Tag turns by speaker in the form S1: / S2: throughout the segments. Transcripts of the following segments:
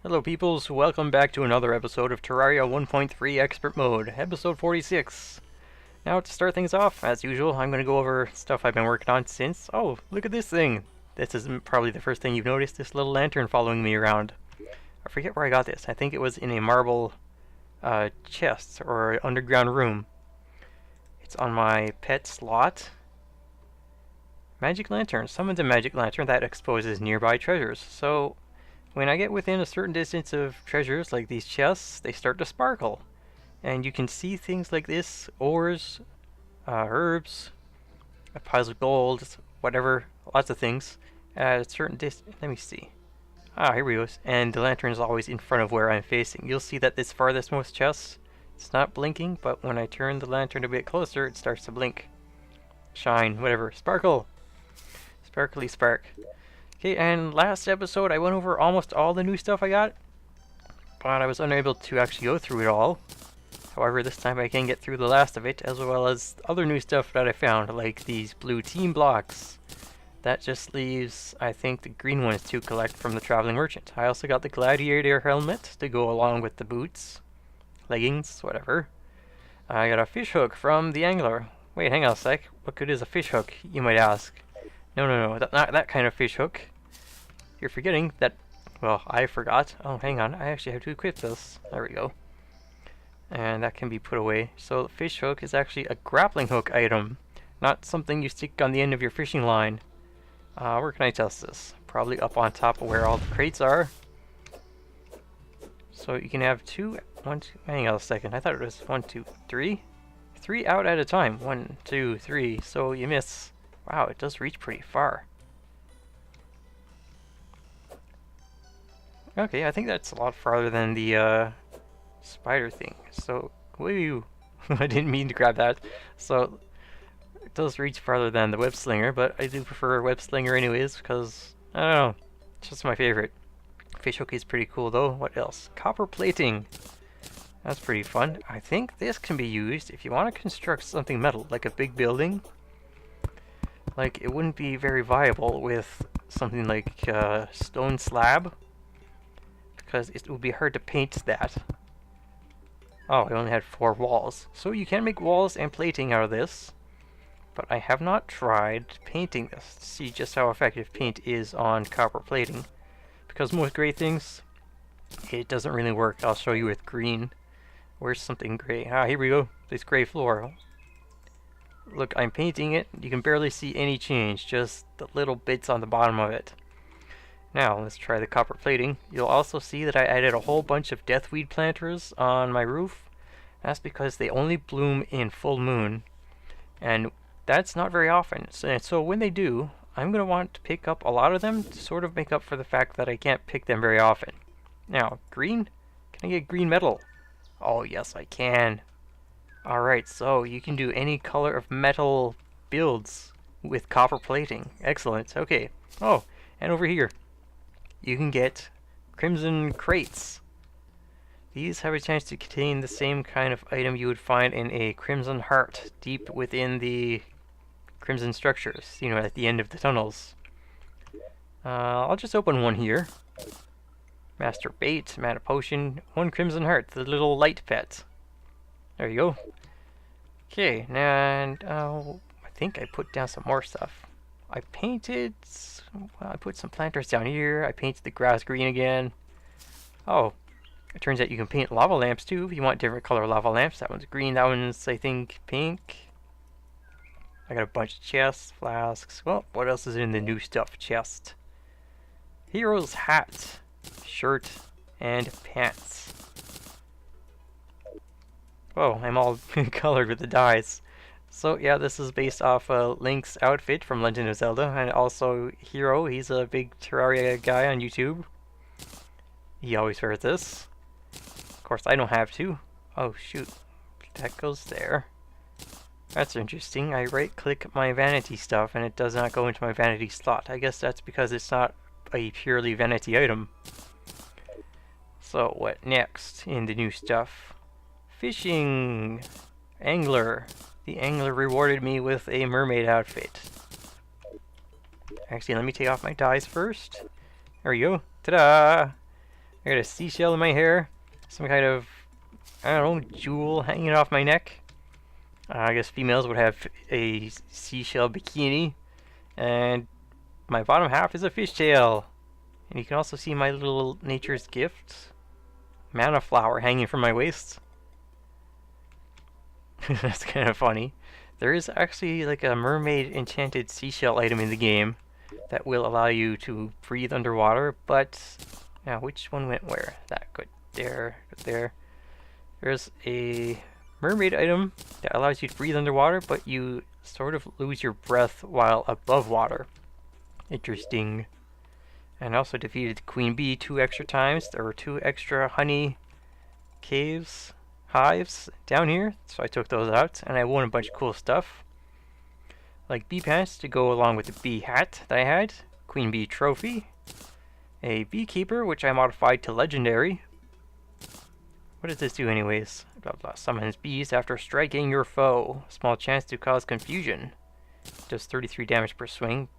S1: Hello peoples, welcome back to another episode of Terraria 1.3 Expert Mode, episode 46. Now to start things off, as usual, I'm going to go over stuff I've been working on since... Oh, look at this thing! This is probably the first thing you've noticed, this little lantern following me around. I forget where I got this, I think it was in a marble chest or underground room. It's on my pet slot. Magic lantern, summons a magic lantern that exposes nearby treasures, so... when I get within a certain distance of treasures like these chests, they start to sparkle. And you can see things like this, ores, herbs, piles of gold, whatever, lots of things, at a certain distance. Let me see. Ah, here we go. And the lantern is always in front of where I'm facing. You'll see that this farthest most chest, it's not blinking, but when I turn the lantern a bit closer, it starts to blink. Shine, whatever. Sparkle! Sparkly spark. Okay, and last episode I went over almost all the new stuff I got, but I was unable to actually go through it all. However, this time I can get through the last of it, as well as other new stuff that I found, like these blue team blocks. That just leaves, I think, the green ones to collect from the traveling merchant. I also got the gladiator helmet to go along with the boots, leggings, whatever. I got a fish hook from the angler. Wait, hang on a sec. What good is a fish hook, you might ask? No, not that kind of fish hook. You're forgetting that, well, I forgot. Oh, hang on, I actually have to equip this. There we go. And that can be put away. So the fish hook is actually a grappling hook item, not something you stick on the end of your fishing line. Where can I test this? Probably up on top of where all the crates are. So you can have hang on a second, I thought it was 1, 2, 3? 3 out at a time. 1, 2, 3, so you miss. Wow, it does reach pretty far. Okay, I think that's a lot farther than the spider thing. So, woo! I didn't mean to grab that. So, it does reach farther than the web slinger, but I do prefer web slinger anyways, because, I don't know, it's just my favorite. Fish hook is pretty cool though. What else? Copper plating. That's pretty fun. I think this can be used if you want to construct something metal, like a big building. Like, it wouldn't be very viable with something like stone slab, because it would be hard to paint that. Oh, I only had 4 walls. So you can make walls and plating out of this, but I have not tried painting this to see just how effective paint is on copper plating, because most gray things, it doesn't really work. I'll show you with green. Where's something gray? Ah, here we go. This gray floor. Look, I'm painting it. You can barely see any change, just the little bits on the bottom of it. Now, let's try the copper plating. You'll also see that I added a whole bunch of deathweed planters on my roof. That's because they only bloom in full moon, and that's not very often. So when they do, I'm going to want to pick up a lot of them to sort of make up for the fact that I can't pick them very often. Now, green? Can I get green metal? Oh, yes, I can. Alright, so you can do any color of metal builds with copper plating. Excellent. Okay. Oh, and over here, you can get crimson crates. These have a chance to contain the same kind of item you would find in a crimson heart deep within the crimson structures, you know, at the end of the tunnels. I'll just open one here. Master bait, mana potion, 1 crimson heart, the little light pet. There you go. Okay, and I think I put down some more stuff. I painted... well, I put some planters down here. I painted the grass green again. Oh, it turns out you can paint lava lamps too if you want different color lava lamps. That one's green, that one's, I think, pink. I got a bunch of chests, flasks. Well, what else is in the new stuff chest? Hero's hat, shirt, and pants. Oh, I'm all colored with the dyes. So yeah, this is based off Link's outfit from Legend of Zelda, and also Hero. He's a big Terraria guy on YouTube. He always wears this. Of course, I don't have to. Oh shoot, that goes there. That's interesting. I right-click my vanity stuff, and it does not go into my vanity slot. I guess that's because it's not a purely vanity item. So what next in the new stuff? Fishing! Angler. The angler rewarded me with a mermaid outfit. Actually, let me take off my dyes first. There we go. Ta-da! I got a seashell in my hair. Some kind of, I don't know, jewel hanging off my neck. I guess females would have a seashell bikini. And my bottom half is a fishtail. And you can also see my little nature's gift. Mana flower hanging from my waist. That's kind of funny. There is actually like a mermaid enchanted seashell item in the game that will allow you to breathe underwater, but now which one went where? That good there, good there. There's a mermaid item that allows you to breathe underwater, but you sort of lose your breath while above water. Interesting. And also defeated Queen Bee 2 extra times. There were 2 extra honey hives down here, so I took those out, and I won a bunch of cool stuff. Like bee pants to go along with the bee hat that I had, Queen Bee trophy, a beekeeper which I modified to legendary. What does this do anyways? Blah blah. Summons bees after striking your foe. Small chance to cause confusion. Does 33 damage per swing,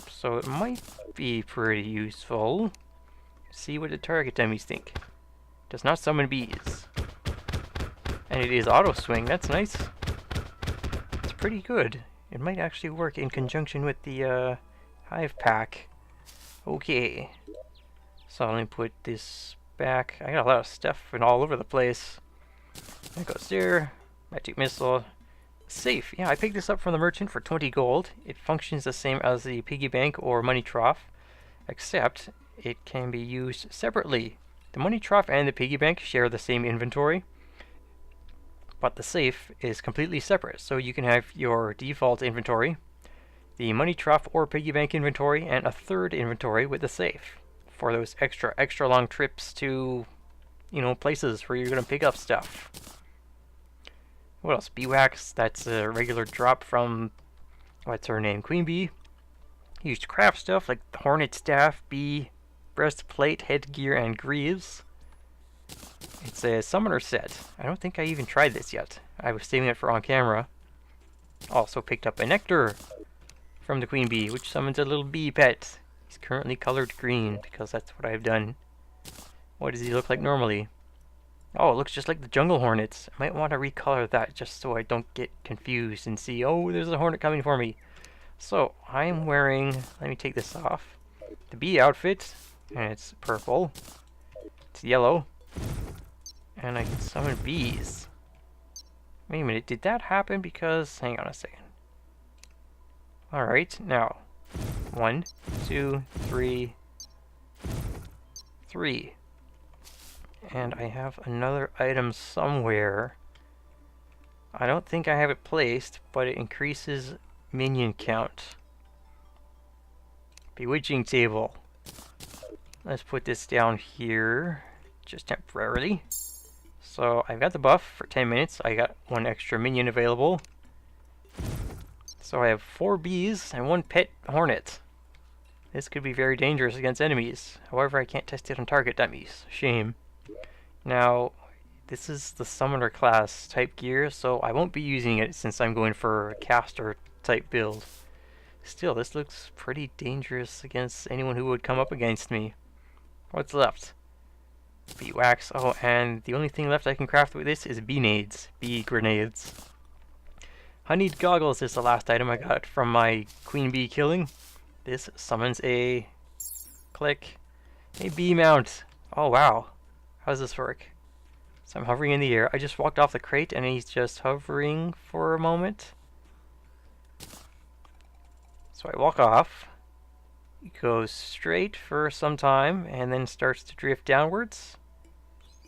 S1: so it might be pretty useful. See what the target dummies think. Does not summon bees. And it is auto swing, that's nice. It's pretty good. It might actually work in conjunction with the hive pack. Okay. So let me put this back. I got a lot of stuff and all over the place. That goes there. Magic missile. Safe. Yeah, I picked this up from the merchant for 20 gold. It functions the same as the piggy bank or money trough, except it can be used separately. The money trough and the piggy bank share the same inventory, but the safe is completely separate, so you can have your default inventory, the money trough or piggy bank inventory, and a third inventory with the safe for those extra long trips to, you know, places where you're gonna pick up stuff. What else? Bee wax. That's a regular drop from, what's her name, Queen Bee. Used to craft stuff like the hornet staff, bee breastplate, headgear, and greaves. It's a summoner set. I don't think I even tried this yet. I was saving it for on camera. Also picked up a nectar from the Queen Bee, which summons a little bee pet. He's currently colored green, because that's what I've done. What does he look like normally? Oh, it looks just like the jungle hornets. I might want to recolor that just so I don't get confused and see, oh, there's a hornet coming for me. So, I'm wearing, let me take this off, the bee outfit, and it's purple. It's yellow. And I can summon bees. Wait a minute, did that happen because... Hang on a second. Alright, now. 1, 2, 3. 3. And I have another item somewhere. I don't think I have it placed, but it increases minion count. Bewitching table. Let's put this down here, just temporarily. So I've got the buff for 10 minutes. I got 1 extra minion available. So I have 4 bees and 1 pet hornet. This could be very dangerous against enemies. However, I can't test it on target dummies. Shame. Now, this is the summoner class type gear, so I won't be using it since I'm going for a caster type build. Still, this looks pretty dangerous against anyone who would come up against me. What's left? Bee wax. Oh, and the only thing left I can craft with this is bee nades. Bee grenades. Honeyed goggles is the last item I got from my queen bee killing. This summons a... click. A bee mount. Oh, wow. How does this work? So I'm hovering in the air. I just walked off the crate and he's just hovering for a moment. So I walk off. He goes straight for some time and then starts to drift downwards.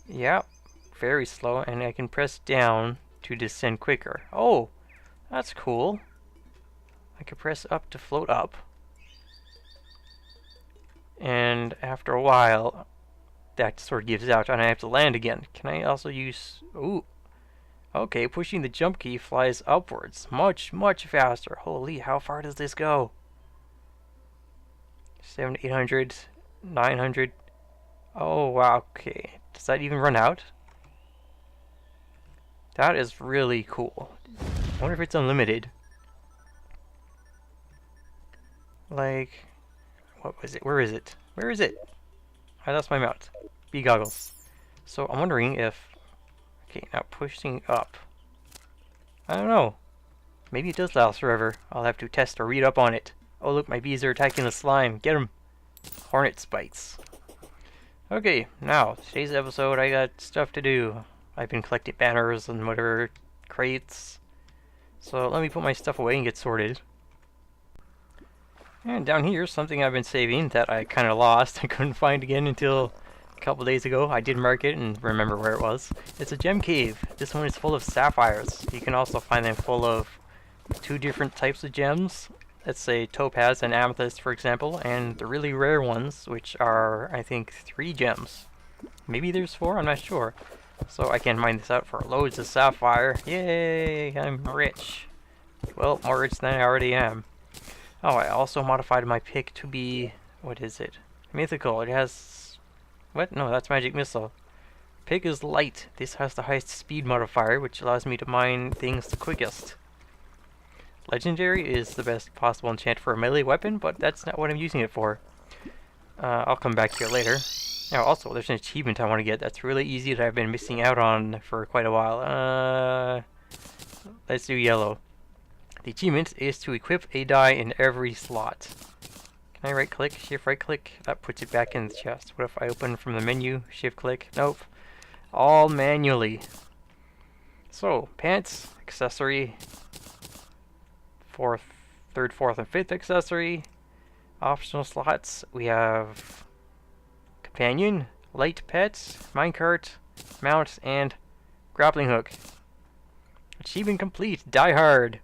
S1: Yep, very slow, and I can press down to descend quicker. Oh, that's cool. I can press up to float up. And after a while, that sort of gives out and I have to land again. Can I also use... Ooh. Okay, pushing the jump key flies upwards. Much faster. Holy, how far does this go? 700, 800, 900. Oh, wow, okay. Does that even run out? That is really cool. I wonder if it's unlimited. Like... What was it? Where is it? Where is it? I lost my mount. speed goggles. So I'm wondering if... Okay, now pushing up. I don't know. Maybe it does last forever. I'll have to test or read up on it. Oh look, my bees are attacking the slime. Get them! Hornet bites. Okay, now, today's episode, I got stuff to do. I've been collecting banners and whatever, crates. So let me put my stuff away and get sorted. And down here, something I've been saving that I kind of lost. I couldn't find again until a couple days ago. I did mark it and remember where it was. It's a gem cave. This one is full of sapphires. You can also find them full of 2 different types of gems. Let's say topaz and amethyst, for example, and the really rare ones, which are, I think, 3 gems. Maybe there's 4, I'm not sure. So I can mine this out for loads of sapphire. Yay, I'm rich. Well, more rich than I already am. Oh, I also modified my pick to be, what is it? Mythical. It has, what? No, that's magic missile. Pick is light. This has the highest speed modifier, which allows me to mine things the quickest. Legendary is the best possible enchant for a melee weapon, but that's not what I'm using it for. I'll come back here later. Now, also, there's an achievement I want to get that's really easy that I've been missing out on for quite a while. Let's do yellow. The achievement is to equip a die in every slot. Can I right-click? Shift right-click? That puts it back in the chest. What if I open from the menu? Shift-click? Nope. All manually. So, pants, accessory, 4th, 3rd, 4th, and 5th accessory. Optional slots, we have companion, light pets, minecart, mount, and grappling hook. Achievement complete, die hard.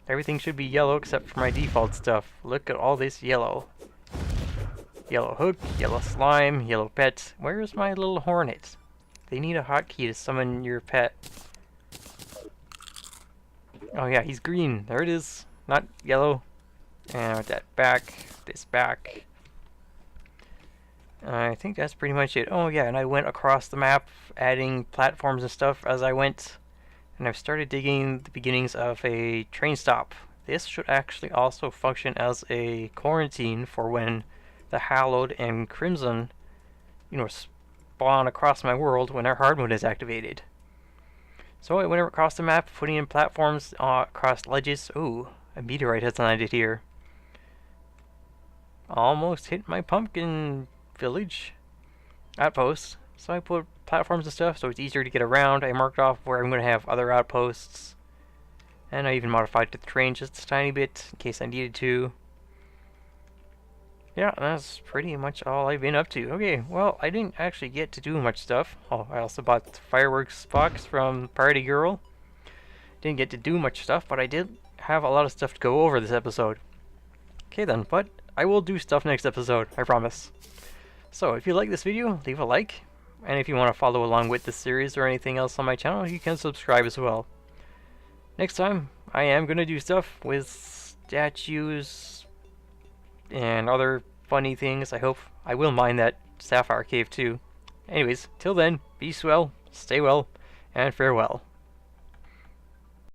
S1: Everything should be yellow except for my default stuff. Look at all this yellow. Yellow hook, yellow slime, yellow pet. Where's my little hornet? They need a hotkey to summon your pet. Oh yeah, he's green. There it is. Not yellow. And with that back, this back. I think that's pretty much it. Oh yeah, and I went across the map, adding platforms and stuff as I went. And I've started digging the beginnings of a train stop. This should actually also function as a quarantine for when the Hallowed and Crimson, spawn across my world when our hard mode is activated. So I went across the map, putting in platforms across ledges. Ooh, a meteorite has landed here. Almost hit my pumpkin village outpost. So I put platforms and stuff so it's easier to get around. I marked off where I'm going to have other outposts. And I even modified the terrain just a tiny bit in case I needed to. Yeah, that's pretty much all I've been up to. Okay, well, I didn't actually get to do much stuff. Oh, I also bought the fireworks box from Party Girl. Didn't get to do much stuff, but I did have a lot of stuff to go over this episode. Okay then, but I will do stuff next episode, I promise. So, if you like this video, leave a like. And if you want to follow along with this series or anything else on my channel, you can subscribe as well. Next time, I am going to do stuff with statues and other funny things. I hope I will mine that sapphire cave too. Anyways, till then, be swell, stay well, and farewell.